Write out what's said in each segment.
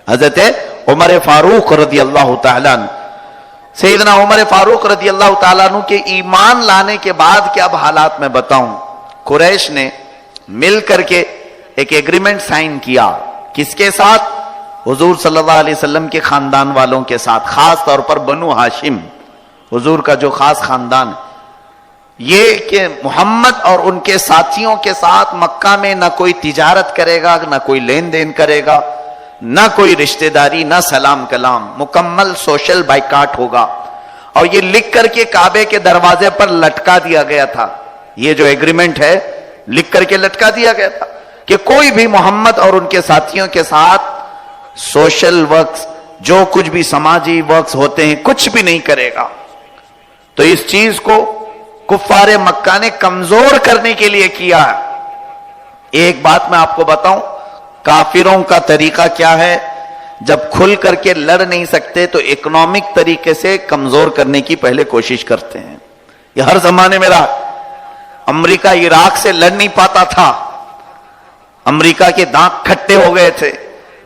حضرت عمر فاروق رضی اللہ تعالیٰ عنہ، سیدنا عمر فاروق رضی اللہ تعالیٰ عنہ کے ایمان لانے کے بعد کے اب حالات میں بتاؤں. قریش نے مل کر کے ایک ایگریمنٹ سائن کیا. کس کے ساتھ؟ حضور صلی اللہ علیہ وسلم کے خاندان والوں کے ساتھ، خاص طور پر بنو ہاشم، حضور کا جو خاص خاندان. یہ کہ محمد اور ان کے ساتھیوں کے ساتھ مکہ میں نہ کوئی تجارت کرے گا، نہ کوئی لین دین کرے گا، نہ کوئی رشتہ داری، نہ سلام کلام، مکمل سوشل بائیکاٹ ہوگا. اور یہ لکھ کر کے کعبے کے دروازے پر لٹکا دیا گیا تھا. یہ جو ایگریمنٹ ہے لکھ کر کے لٹکا دیا گیا تھا کہ کوئی بھی محمد اور ان کے ساتھیوں کے ساتھ سوشل ورکس، جو کچھ بھی سماجی ورکس ہوتے ہیں، کچھ بھی نہیں کرے گا. تو اس چیز کو کفار مکہ نے کمزور کرنے کے لیے کیا ہے. ایک بات میں آپ کو بتاؤں، کافروں کا طریقہ کیا ہے؟ جب کھل کر کے لڑ نہیں سکتے تو اکنامک طریقے سے کمزور کرنے کی پہلے کوشش کرتے ہیں. یہ ہر زمانے میں رہا. امریکہ عراق سے لڑ نہیں پاتا تھا، امریکہ کے دانت کھٹے ہو گئے تھے،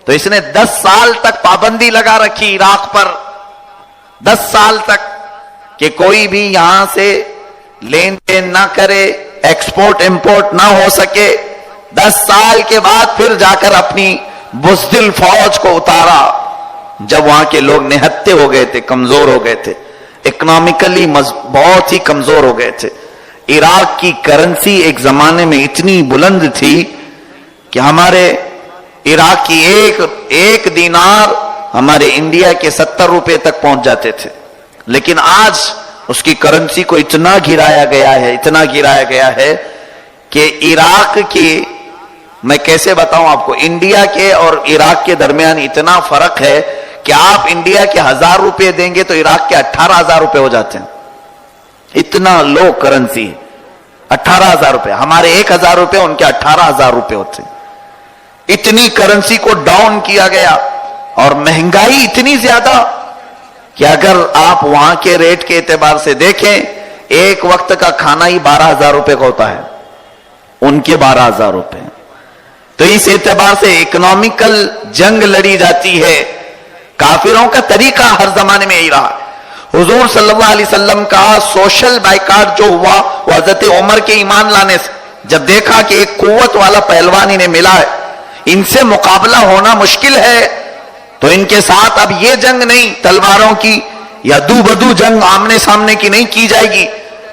تو اس نے 10 سال تک پابندی لگا رکھی عراق پر، 10 سال تک، کہ کوئی بھی یہاں سے لین دین نہ کرے، ایکسپورٹ امپورٹ نہ ہو سکے. 10 سال کے بعد پھر جا کر اپنی بزدل فوج کو اتارا، جب وہاں کے لوگ نہتے ہو گئے تھے، کمزور ہو گئے تھے، اکنامکلی بہت ہی کمزور ہو گئے تھے. عراق کی کرنسی ایک زمانے میں اتنی بلند تھی کہ ہمارے عراق کی ایک دینار ہمارے انڈیا کے 70 روپے تک پہنچ جاتے تھے. لیکن آج اس کی کرنسی کو اتنا گرایا گیا ہے کہ عراق کی، میں کیسے بتاؤں آپ کو، انڈیا کے اور عراق کے درمیان اتنا فرق ہے کہ آپ انڈیا کے 1000 روپے دیں گے تو عراق کے 18,000 روپے ہو جاتے ہیں. اتنا لو کرنسی ہے. 18,000 روپے، ہمارے 1,000 روپے ان کے 18,000 روپے ہوتے ہیں. اتنی کرنسی کو ڈاؤن کیا گیا، اور مہنگائی اتنی زیادہ کہ اگر آپ وہاں کے ریٹ کے اعتبار سے دیکھیں، ایک وقت کا کھانا ہی 12,000 روپے کا ہوتا ہے، ان کے 12,000 روپے. تو اس اعتبار سے اکنامیکل جنگ لڑی جاتی ہے. کافروں کا طریقہ ہر زمانے میں یہی رہا. حضور صلی اللہ علیہ وسلم کا سوشل بائیکاٹ جو ہوا وہ حضرت عمر کے ایمان لانے سے. جب دیکھا کہ ایک قوت والا پہلوان انہیں ملا ہے، ان سے مقابلہ ہونا مشکل ہے، تو ان کے ساتھ اب یہ جنگ نہیں تلواروں کی یا دو بدو جنگ آمنے سامنے کی نہیں کی جائے گی،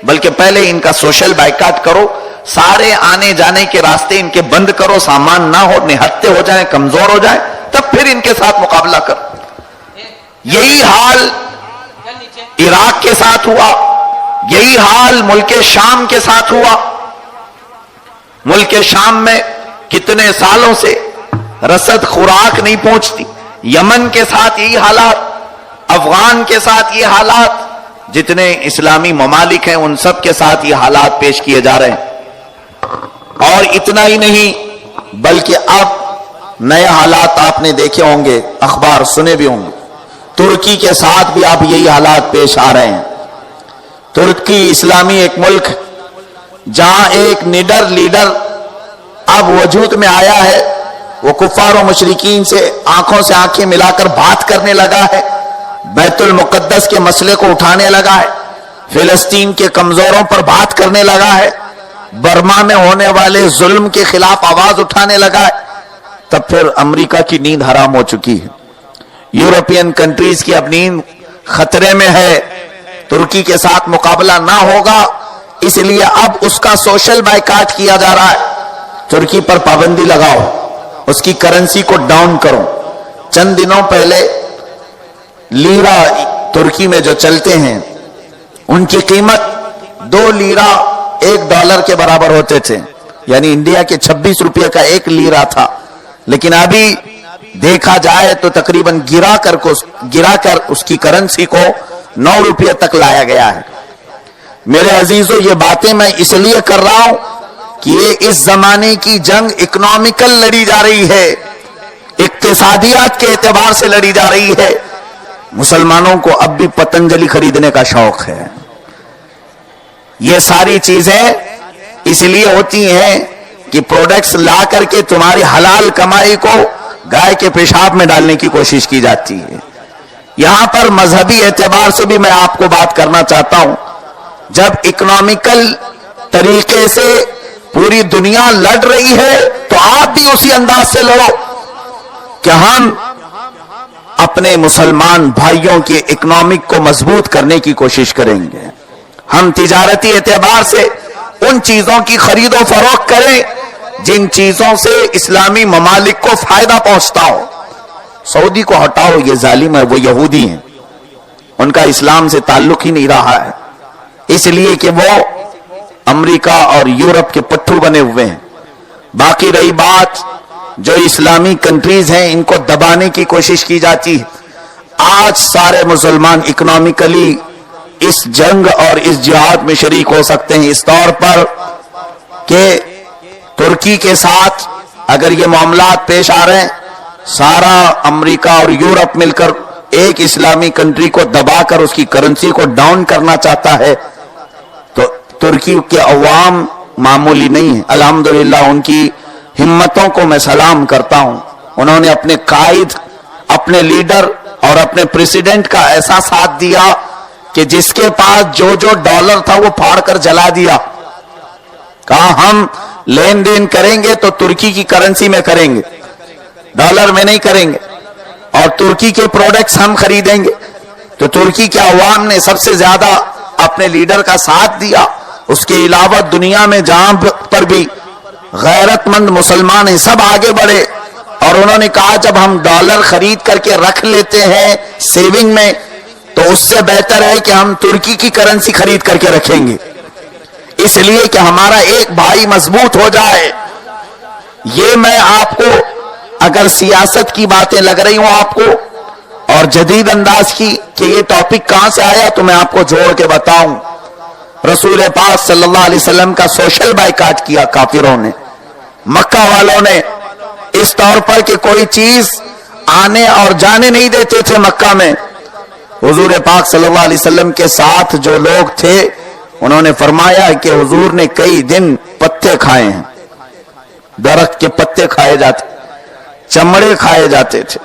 بلکہ پہلے ان کا سوشل بائیکاٹ کرو، سارے آنے جانے کے راستے ان کے بند کرو، سامان نہ ہو، نہتے ہو جائیں، کمزور ہو جائیں، تب پھر ان کے ساتھ مقابلہ کرو. یہی حال عراق کے ساتھ ہوا، یہی حال ملک شام کے ساتھ ہوا. ملک شام میں کتنے سالوں سے رسد خوراک نہیں پہنچتی. یمن کے ساتھ یہی حالات، افغان کے ساتھ یہ حالات، جتنے اسلامی ممالک ہیں ان سب کے ساتھ یہ حالات پیش کیے جا رہے ہیں. اور اتنا ہی نہیں بلکہ اب نئے حالات آپ نے دیکھے ہوں گے، اخبار سنے بھی ہوں گے، ترکی کے ساتھ بھی اب یہی حالات پیش آ رہے ہیں. ترکی اسلامی ایک ملک جہاں ایک نڈر لیڈر اب وجود میں آیا ہے، وہ کفار و مشرکین سے آنکھوں سے آنکھیں ملا کر بات کرنے لگا ہے، بیت المقدس کے مسئلے کو اٹھانے لگا ہے، فلسطین کے کمزوروں پر بات کرنے لگا ہے، برما میں ہونے والے ظلم کے خلاف آواز اٹھانے لگا ہے. تب پھر امریکہ کی نیند حرام ہو چکی ہے، یورپین کنٹریز کی اب نیند خطرے میں ہے. ترکی کے ساتھ مقابلہ نہ ہوگا، اس لیے اب اس کا سوشل بائیکاٹ کیا جا رہا ہے. ترکی پر پابندی لگاؤ، اس کی کرنسی کو ڈاؤن کرو. چند دنوں پہلے لیرہ ترکی میں جو چلتے ہیں ان کی قیمت 2 لیرہ $1 کے برابر ہوتے تھے، یعنی انڈیا کے 26 روپے کا 1 لیرہ تھا. لیکن ابھی دیکھا جائے تو تقریباً گرا کر اس کی کرنسی کو 9 روپے تک لایا گیا ہے. میرے عزیزو، یہ باتیں میں اس لیے کر رہا ہوں کہ یہ اس زمانے کی جنگ اکنامیکل لڑی جا رہی ہے، اقتصادیات کے اعتبار سے لڑی جا رہی ہے. مسلمانوں کو اب بھی پتنجلی خریدنے کا شوق ہے. یہ ساری چیزیں اس لیے ہوتی ہیں کہ پروڈکٹس لا کر کے تمہاری حلال کمائی کو गाय के पेशाब में डालने की कोशिश की जाती है। यहां पर मजहबी एतबार से भी मैं आपको बात करना चाहता हूं, जब इकोनॉमिकल तरीके से पूरी दुनिया लड़ रही है तो आप भी उसी अंदाज से लड़ो कि हम अपने मुसलमान भाइयों के इकोनॉमिक को मजबूत करने की कोशिश करेंगे। हम तिजारती एतबार से उन चीजों की खरीदो फरोख्त करें जिन चीजों से इस्लामी ममालिक को फायदा पहुंचता हो। सऊदी को हटाओ, ये जालिम है, वो यहूदी हैं, उनका इस्लाम से ताल्लुक ही नहीं रहा है, इसलिए कि वो अमेरिका और यूरोप के पट्टू बने हुए हैं। बाकी रही बात जो इस्लामी कंट्रीज हैं, इनको दबाने की कोशिश की जाती है। आज सारे मुसलमान इकोनॉमिकली इस जंग और इस जिहाद में शरीक हो सकते हैं, इस तौर पर कि तुर्की के साथ अगर ये मामलात पेश आ रहे हैं, सारा अमेरिका और यूरोप मिलकर एक इस्लामी कंट्री को दबाकर उसकी करेंसी को डाउन करना चाहता है, तो तुर्की के अवाम मामूली नहीं है। अल्हम्दुलिल्लाह उनकी हिम्मतों को मैं सलाम करता हूं। उन्होंने अपने कायद, अपने लीडर और अपने प्रेसिडेंट का ऐसा साथ दिया कि जिसके पास जो जो डॉलर था वो फाड़ कर जला दिया। कहा हम लेन देन करेंगे तो तुर्की की करेंसी में करेंगे, डॉलर में नहीं करेंगे, और तुर्की के प्रोडक्ट्स हम खरीदेंगे। तो तुर्की के अवाम ने सबसे ज्यादा अपने लीडर का साथ दिया। उसके अलावा दुनिया में जहां पर भी गैरतमंद मुसलमान हैं, सब आगे बढ़े और उन्होंने कहा जब हम डॉलर खरीद करके रख लेते हैं सेविंग में, तो उससे बेहतर है कि हम तुर्की की करेंसी खरीद करके रखेंगे, इसलिए कि हमारा एक भाई मजबूत हो जाए। ये मैं आपको, अगर सियासत की बातें लग रही हूं आपको और जदीद अंदाज की कि ये टॉपिक कहां से आया, तो मैं आपको जोड़ के बताऊं। रसूल पाक सल्लल्लाहु अलैहि वसल्लम का सोशल बाइकाट किया काफिरों ने, मक्का वालों ने, इस तौर पर कि कोई चीज आने और जाने नहीं देते थे मक्का में। हुजूर पाक सल्लल्लाहु अलैहि वसल्लम के साथ जो लोग थे उन्होंने फरमाया कि हुजूर ने कई दिन पत्ते खाए हैं, दरख्त के पत्ते खाए जाते, चमड़े खाए जाते थे।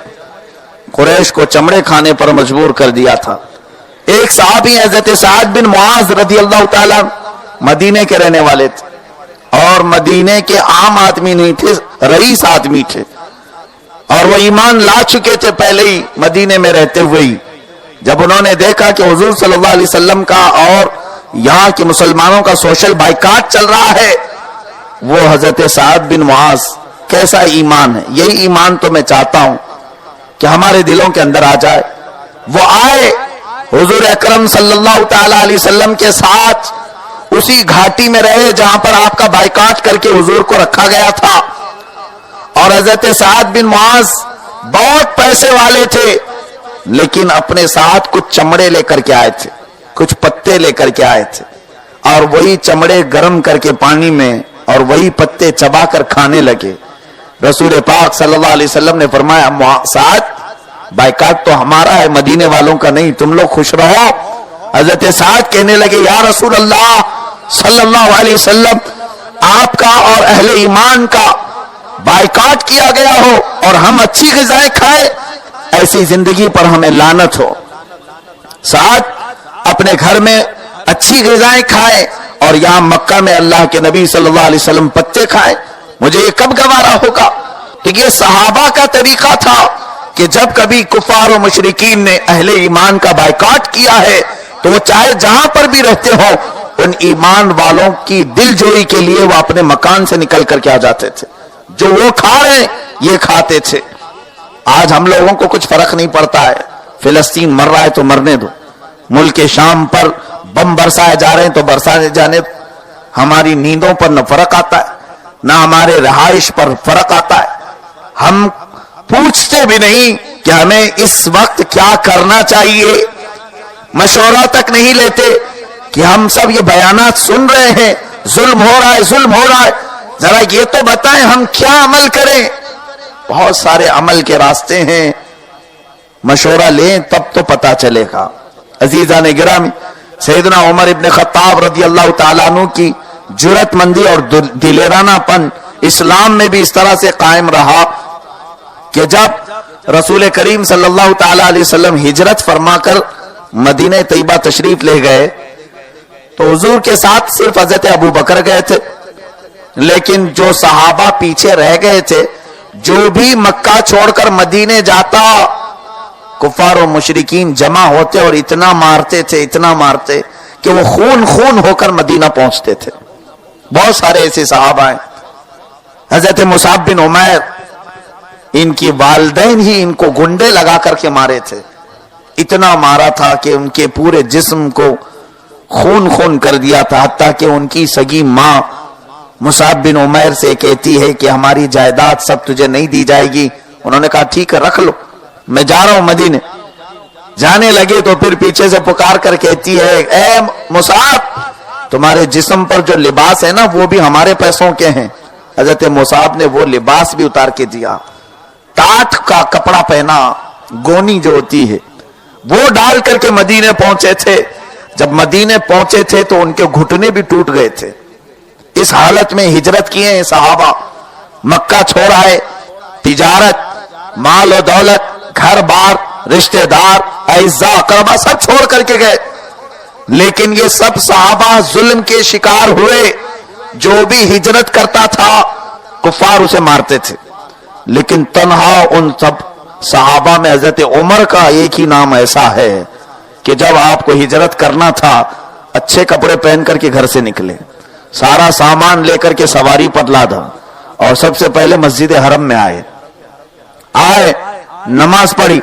कुरैश को चमड़े खाने पर मजबूर कर दिया था। एक सहाबी हजरत साद बिन मुआज रदी अल्लाह ताला मदीने के रहने वाले थे और मदीने के आम आदमी नहीं थे, रईस आदमी थे, और वो ईमान ला चुके थे पहले ही मदीने में रहते हुए ही। जब उन्होंने देखा कि हुजूर सल्लल्लाहु अलैहि वसल्लम का और यहाँ के मुसलमानों का सोशल बाइकाट चल रहा है, वो हजरत साद बिन मुआज, कैसा ईमान है, यही ईमान तो मैं चाहता हूं कि हमारे दिलों के अंदर आ जाए। वो आए हुजूर अकरम सल्लल्लाहु ताला अलैहि वसल्लम के साथ उसी घाटी में रहे जहां पर आपका बाइकाट करके हुजूर को रखा गया था। और हजरत साद बिन मुआज बहुत पैसे वाले थे, लेकिन अपने साथ कुछ चमड़े लेकर के आए थे, कुछ पत्ते लेकर के आए थे, और वही चमड़े गर्म करके पानी में और वही पत्ते चबाकर खाने लगे। रसूल पाक सल्लल्लाहु अलैहि वसल्लम ने फरमाया, साद बाइकाट तो हमारा है, मदीने वालों का नहीं, तुम लोग खुश रहो। हजरत साद कहने लगे, या रसूल अल्लाह सल्लल्लाहु अलैहि वसल्लम, आपका और अहले ईमान का बाइकाट किया गया हो और हम अच्छी ग़िज़ाएं खाएं, ऐसी जिंदगी पर हमें लानत हो। साद अपने घर में अच्छी ग़िज़ाएं खाएं और यहां मक्का में अल्लाह के नबी सल्लल्लाहु अलैहि वसल्लम पत्ते खाएं, मुझे ये कब गवारा होगा। तो ये सहाबा का तरीका था कि जब कभी कुफार और मुशरिकीन ने अहले ईमान का बाइकाट किया है तो वो चाहे जहां पर भी रहते हो, उन ईमान वालों की दिलजोई के लिए वो अपने मकान से निकल करके आ जाते थे। जो वो खा रहे ये खाते थे। आज हम लोगों को कुछ फर्क नहीं पड़ता है, फिलिस्तीन मर रहा है तो मरने दो, मुल्क के शाम पर बम बरसाए जा रहे हैं तो बरसाए जाने दो। हमारी नींदों पर न फर्क आता है, ना हमारे रहाइश पर फर्क आता है। हम पूछते भी नहीं कि हमें इस वक्त क्या करना चाहिए, मशवरा तक नहीं लेते कि हम सब ये बयानात सुन रहे हैं, जुल्म हो रहा है, जुल्म हो रहा है, जरा ये तो बताएं हम क्या अमल करें। बहुत सारे अमल के रास्ते हैं, मशवरा लें तब तो पता चलेगा। अजीजान गिरामी, सैयदना उमर इब्न खत्ताब रदी अल्लाह ताला अन्हु की जुरतमंदी और दिलेरानापन इस्लाम में भी इस तरह से कायम रहा کہ जब रसूल करीम सल्लल्लाहु ताला अलैहि वसल्लम हिजरत फरमा कर मदीने तैयबा तशरीफ ले गए तो हुजूर के साथ सिर्फ हजरत अबू बकर गए थे, लेकिन जो सहाबा पीछे रह गए थे, जो भी मक्का छोड़कर मदीने जाता कुफार और मुशरिकीन जमा होते और इतना मारते कि वो खून खून होकर मदीना पहुंचते थे। बहुत सारे ऐसे सहाबा हैं। हजरत मुसाब बिन उमैर, इनकी वालिदैन ही इनको गुंडे लगा करके मारे थे, इतना मारा था कि उनके पूरे जिस्म को खून खून कर दिया था, हत्ता कि उनकी सगी मां मुसाब बिन उमैर से कहती है कि हमारी जायदाद सब तुझे नहीं दी जाएगी। उन्होंने कहा ठीक है रख लो, मैं जा रहा हूं मदीने। जाने लगे तो फिर पीछे से पुकार कर कहती है, ए मुसाब, तुम्हारे जिस्म पर जो लिबास है ना वो भी हमारे पैसों के हैं। हजरत मुसाब ने वो लिबास भी उतार के दिया, टाट का कपड़ा पहना, गोनी जो होती है वो डाल करके मदीने पहुंचे थे। जब मदीने पहुंचे थे तो उनके घुटने भी टूट गए थे। इस हालत में हिजरत किए हैं सहाबा, मक्का छोड़ा है, तिजारत, माल और दौलत, घर बार, रिश्तेदार, ऐज़ा अकरबा सब छोड़ करके गए। लेकिन ये सब सहाबा जुल्म के शिकार हुए। जो भी हिजरत करता था कुफार उसे मारते थे, लेकिन तन्हा उन सब सहाबा में हजरत उमर का एक ही नाम ऐसा है कि जब आपको हिजरत करना था अच्छे कपड़े पहन करके घर से निकले, सारा सामान लेकर के सवारी पर लादा और सबसे पहले मस्जिद हरम में आए, नमाज पढ़ी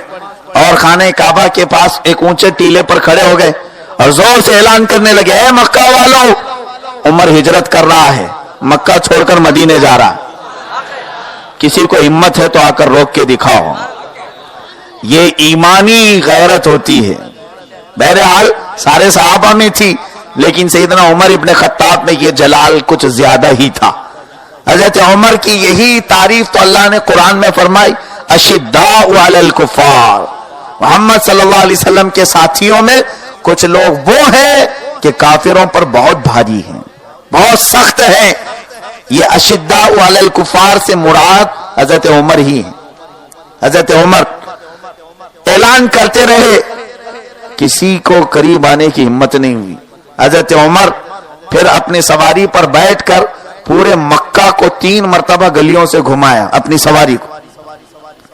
और खाने काबा के पास एक ऊंचे टीले पर खड़े हो गए और जोर से ऐलान करने लगे, ए मक्का वालों, उमर हिजरत कर रहा है, मक्का छोड़कर मदीने जा रहा है, किसी को हिम्मत है तो आकर रोक के दिखाओ। ये ईमानी गैरत होती है। बहरहाल सारे सहाबा में थी, लेकिन सैयदना उमर इब्ने खत्ताब में ये जलाल कुछ ज्यादा ही था। हजरत उमर की यही तारीफ तो अल्लाह ने कुरान में फरमाई, अशिद्दाउ अलल कुफार। मोहम्मद सल्लल्लाहु अलैहि वसल्लम के साथियों में कुछ लोग वो हैं कि काफिरों पर बहुत भारी हैं, बहुत सख्त हैं। ये अशिद्दाउ अलल कुफार से मुराद हजरत उमर ही है। हजरत उमर ऐलान करते रहे, किसी को करीब आने की हिम्मत नहीं हुई। हजरत उमर फिर अपनी सवारी पर बैठकर पूरे मक्का को 3 मरतबा गलियों से घुमाया अपनी सवारी को।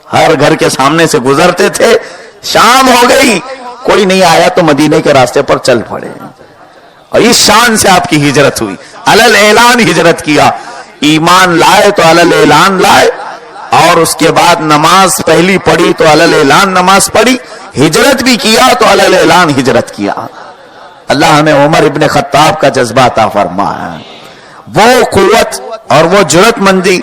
हर घर के सामने से गुजरते थे, शाम हो गई कोई नहीं आया तो मदीने के रास्ते पर चल पड़े। और इस शान से आपकी हिजरत हुई, अलल ऐलान हिजरत किया। ईमान लाए तो अलल ऐलान लाए, और उसके बाद नमाज पहली पढ़ी तो अलल ऐलान नमाज पढ़ी, हिजरत भी किया तो अलल ऐलान हिजरत किया। अल्लाह हमें उमर इब्ने खत्ताब का जज्बा अता फरमाए। वो कुव्वत और वो जुर्रतमंदी,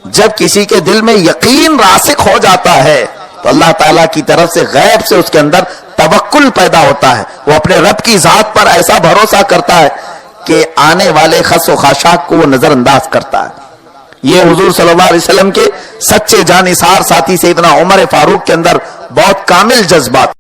जब किसी के दिल में यकीन रासिक हो जाता है तो अल्लाह ताला की तरफ से गैब से उसके अंदर तवक्कुल पैदा होता है। वो अपने रब की जात पर ऐसा भरोसा करता है कि आने वाले खस व खाशाक को वो नजरअंदाज करता है। ये हुजूर सल्लल्लाहु अलैहि वसल्लम के सच्चे जानिसार साथी सैयदना उमर फारूक के अंदर बहुत कामिल जज्बात